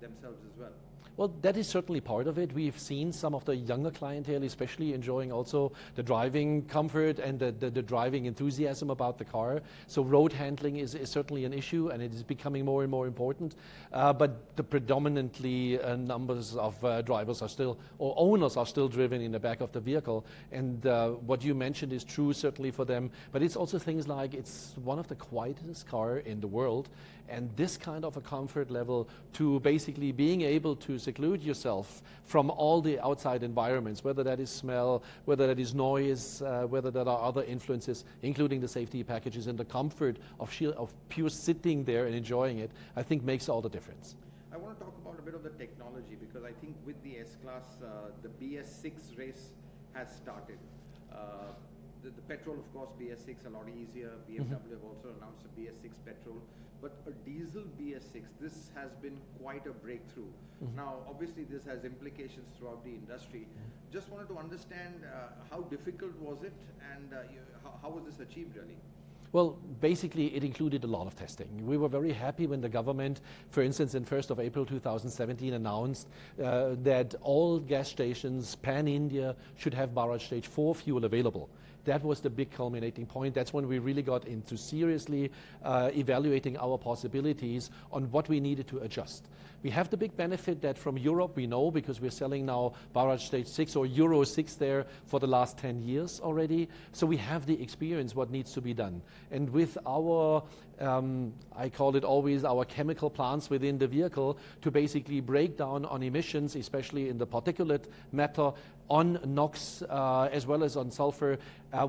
themselves as well. Well, that is certainly part of it. We've seen some of the younger clientele especially enjoying also the driving comfort and the driving enthusiasm about the car. So road handling is certainly an issue, and it is becoming more and more important. But the predominantly numbers of drivers are still, or owners are still driven in the back of the vehicle. And what you mentioned is true certainly for them. But it's also things like it's one of the quietest car in the world. And this kind of a comfort level to basically being able to seclude yourself from all the outside environments, whether that is smell, whether that is noise, whether there are other influences, including the safety packages and the comfort of pure sitting there and enjoying it, I think makes all the difference. I want to talk about a bit of the technology, because I think with the S-Class, the BS6 race has started. The petrol, of course, BS6 a lot easier. BMW have also announced a BS6 petrol. But a diesel BS6, this has been quite a breakthrough. Now, obviously, this has implications throughout the industry. Just wanted to understand how difficult was it, and how was this achieved really? Well, basically, it included a lot of testing. We were very happy when the government, for instance, in 1st of April 2017 announced that all gas stations pan-India should have Bharat Stage 4 fuel available. That was the big culminating point. That's when we really got into seriously evaluating our possibilities on what we needed to adjust. We have the big benefit that from Europe we know, because we're selling now Bharat Stage 6 or Euro 6 there for the last 10 years already. So we have the experience what needs to be done. And with our, I call it always our chemical plants within the vehicle to basically break down on emissions, especially in the particulate matter, on NOx as well as on sulfur,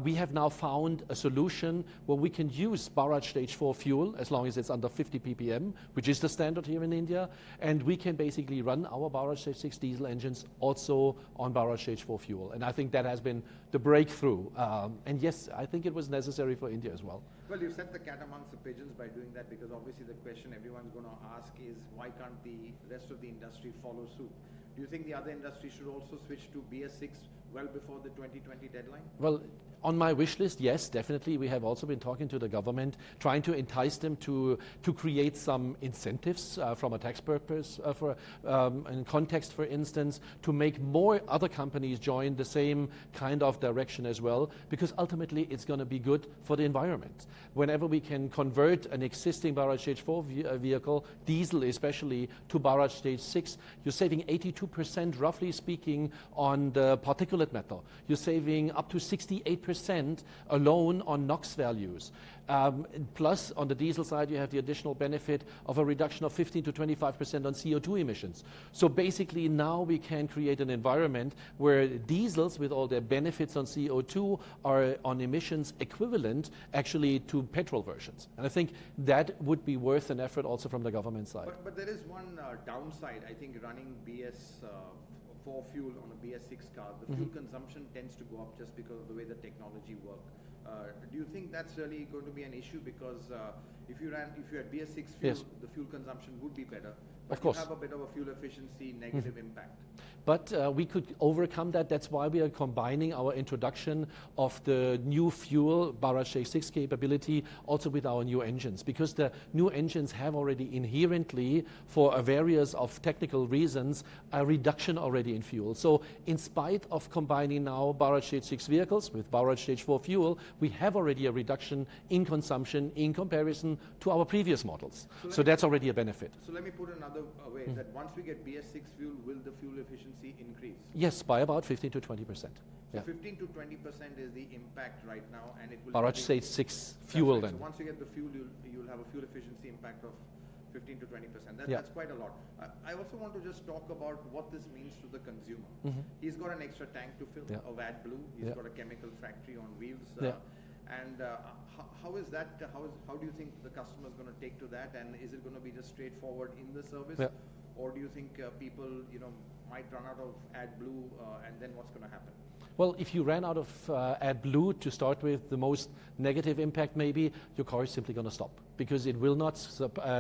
we have now found a solution where we can use Bharat Stage 4 fuel as long as it's under 50 ppm, which is the standard here in India, and we can basically run our Bharat Stage 6 diesel engines also on Bharat Stage 4 fuel. And I think that has been the breakthrough. And yes, I think it was necessary for India as well. Well, you set the cat amongst the pigeons by doing that, because obviously the question everyone's going to ask is, why can't the rest of the industry follow suit? Do you think the other industry should also switch to BS6 well before the 2020 deadline? Well, on my wish list, yes, definitely. We have also been talking to the government, trying to entice them to create some incentives from a tax purpose, in context, for instance, to make more other companies join the same kind of direction as well, because ultimately it's going to be good for the environment. Whenever we can convert an existing Bharat Stage 4 vehicle, diesel especially, to Bharat Stage 6, you're saving 82%, roughly speaking, on the particulate matter. You're saving up to 68% alone on NOx values. Plus, on the diesel side, you have the additional benefit of a reduction of 15 to 25% on CO2 emissions. So basically, now we can create an environment where diesels, with all their benefits on CO2, are on emissions equivalent, actually, to petrol versions. And I think that would be worth an effort also from the government side. But there is one downside, I think, running BS4 fuel on a BS6 car. The fuel consumption tends to go up just because of the way the technology works. Do you think that's really going to be an issue? Because if you had BS6 fuel, yes, the fuel consumption would be better. But of course, you have a bit of a fuel efficiency negative impact. But we could overcome that. That's why we are combining our introduction of the new fuel Bharat Stage 6 capability also with our new engines, because the new engines have already inherently, for various of technical reasons, a reduction already in fuel. So in spite of combining now Bharat Stage 6 vehicles with Bharat Stage 4 fuel, we have already a reduction in consumption in comparison to our previous models. So that's already a benefit. So let me put another way, that once we get BS6 fuel, will the fuel efficiency increase? Yes, by about 15 to 20%. So yeah, 15 to 20% is the impact right now, and it will Bharat Stage 6 fuel then. So once you get the fuel, you'll have a fuel efficiency impact of 15 to 20%. That's quite a lot. I also want to just talk about what this means to the consumer. He's got an extra tank to fill of AdBlue. He's got a chemical factory on wheels. And how is that? How do you think the customer is going to take to that? And is it going to be just straightforward in the service, or do you think people, might run out of AdBlue, and then what's going to happen? Well, if you ran out of AdBlue to start with, the most negative impact maybe, your car is simply going to stop. because it will not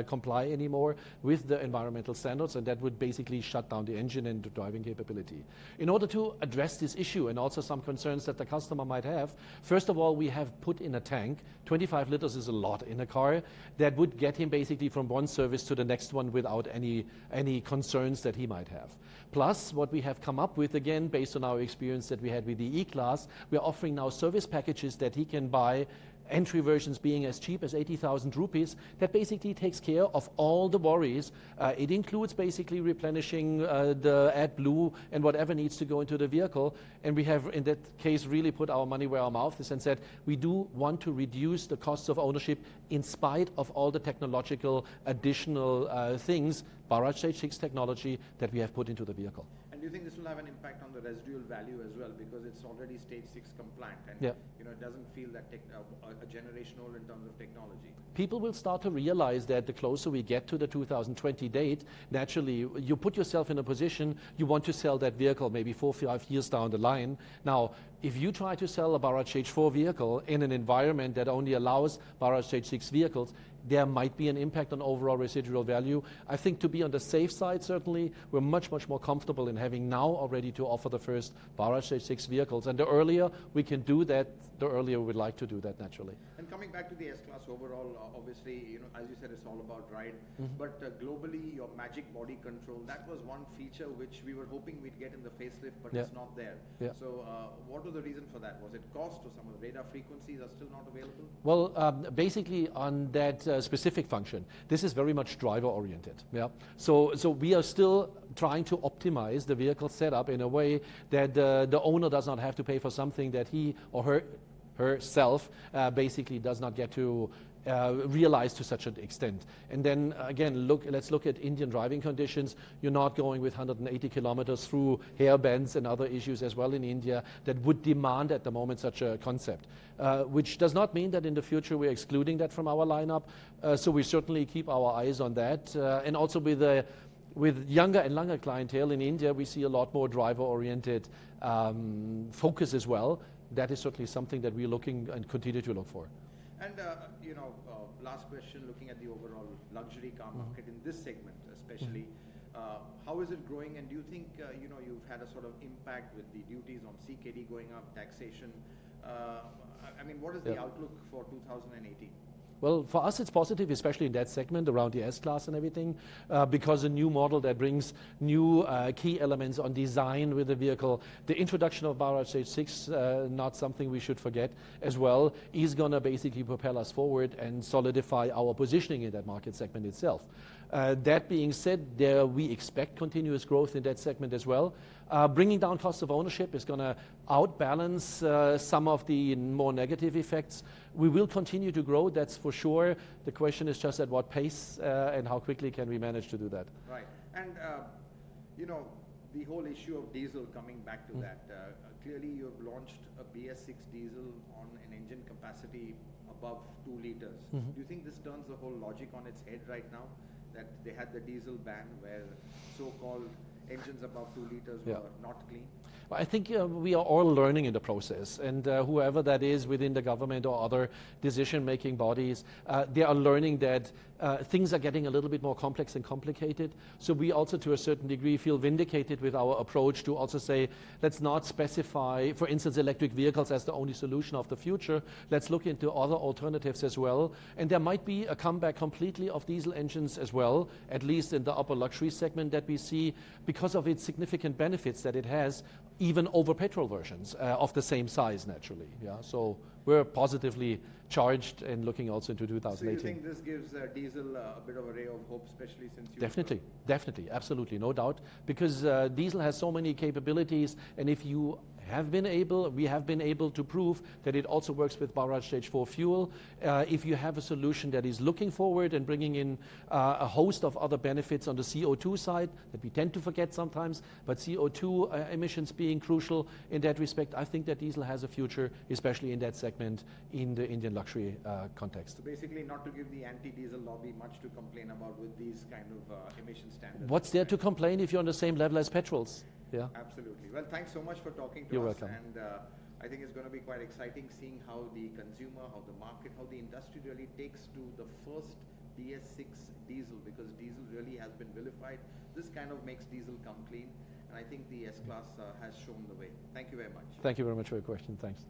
comply anymore with the environmental standards, and that would basically shut down the engine and the driving capability. In order to address this issue and also some concerns that the customer might have, first of all, we have put in a tank. 25 liters is a lot in a car. That would get him basically from one service to the next one without any concerns that he might have. Plus, what we have come up with, again, based on our experience that we had with the E-Class, we're offering now service packages that he can buy, entry versions being as cheap as 80,000 rupees, that basically takes care of all the worries. It includes basically replenishing the AdBlue and whatever needs to go into the vehicle. And we have, in that case, really put our money where our mouth is and said, we do want to reduce the costs of ownership in spite of all the technological additional things, Bharat Stage 6 technology, that we have put into the vehicle. And do you think this will have an impact on the residual value as well, because it's already stage 6 compliant, and it doesn't feel that a generation old in terms of technology? People will start to realize that the closer we get to the 2020 date, naturally you put yourself in a position, you want to sell that vehicle maybe 4 or 5 years down the line. Now, if you try to sell a Bharat Stage 4 vehicle in an environment that only allows Bharat Stage 6 vehicles, there might be an impact on overall residual value. I think to be on the safe side, certainly, we're much, much more comfortable in having now already to offer the first Bharat Stage 6 vehicles. And the earlier we can do that, the earlier we would like to do that, naturally. And coming back to the S-Class overall, obviously, as you said, it's all about ride. But globally, your magic body control, that was one feature which we were hoping we'd get in the facelift, but it's not there. So what was the reason for that? Was it cost, or some of the radar frequencies are still not available? Well, basically on that specific function, this is very much driver oriented. So we are still trying to optimize the vehicle setup in a way that the owner does not have to pay for something that he or herself basically does not get to realize to such an extent. And then again, let's look at Indian driving conditions. You're not going with 180 kilometers through hair bends and other issues as well in India that would demand at the moment such a concept, which does not mean that in the future we're excluding that from our lineup. So we certainly keep our eyes on that. And also with younger and younger clientele in India, we see a lot more driver-oriented focus as well. That is certainly something that we're looking and continue to look for. And, last question, looking at the overall luxury car market in this segment especially, how is it growing, and do you think, you've had a sort of impact with the duties on CKD going up, taxation? I mean, what is the outlook for 2018? Well, for us it's positive, especially in that segment around the S-Class and everything, because a new model that brings new key elements on design with the vehicle. The introduction of Bharat Stage 6, not something we should forget as well, is going to basically propel us forward and solidify our positioning in that market segment itself. That being said, we expect continuous growth in that segment as well. Bringing down cost of ownership is going to outbalance some of the more negative effects. We will continue to grow, that's for sure. The question is just at what pace and how quickly can we manage to do that. Right. And, the whole issue of diesel, coming back to that, clearly you've launched a BS6 diesel on an engine capacity above 2 liters. Do you think this turns the whole logic on its head right now? That they had the diesel ban where so-called engines above 2 liters were not clean? I think we are all learning in the process, and whoever that is within the government or other decision-making bodies, they are learning that things are getting a little bit more complex and complicated. So we also, to a certain degree, feel vindicated with our approach to also say, let's not specify, for instance, electric vehicles as the only solution of the future. Let's look into other alternatives as well. And there might be a comeback completely of diesel engines as well, at least in the upper luxury segment that we see, because of its significant benefits that it has, even over petrol versions of the same size, naturally. So we're positively charged and looking also into 2018. So you think this gives diesel a bit of a ray of hope, especially since you... Definitely, absolutely, no doubt, because diesel has so many capabilities, and if you we have been able to prove that it also works with Bharat Stage 4 fuel. If you have a solution that is looking forward and bringing in a host of other benefits on the CO2 side that we tend to forget sometimes, but CO2 emissions being crucial in that respect, I think that diesel has a future, especially in that segment in the Indian luxury context. So basically not to give the anti-diesel lobby much to complain about with these kind of emission standards. What's there to complain if you're on the same level as petrols? Absolutely. Well, thanks so much for talking to us. You're welcome. And I think it's going to be quite exciting seeing how the consumer, how the market, how the industry really takes to the first BS6 diesel, because diesel really has been vilified. This kind of makes diesel come clean, and I think the S-Class has shown the way. Thank you very much. Thank you very much for your question. Thanks.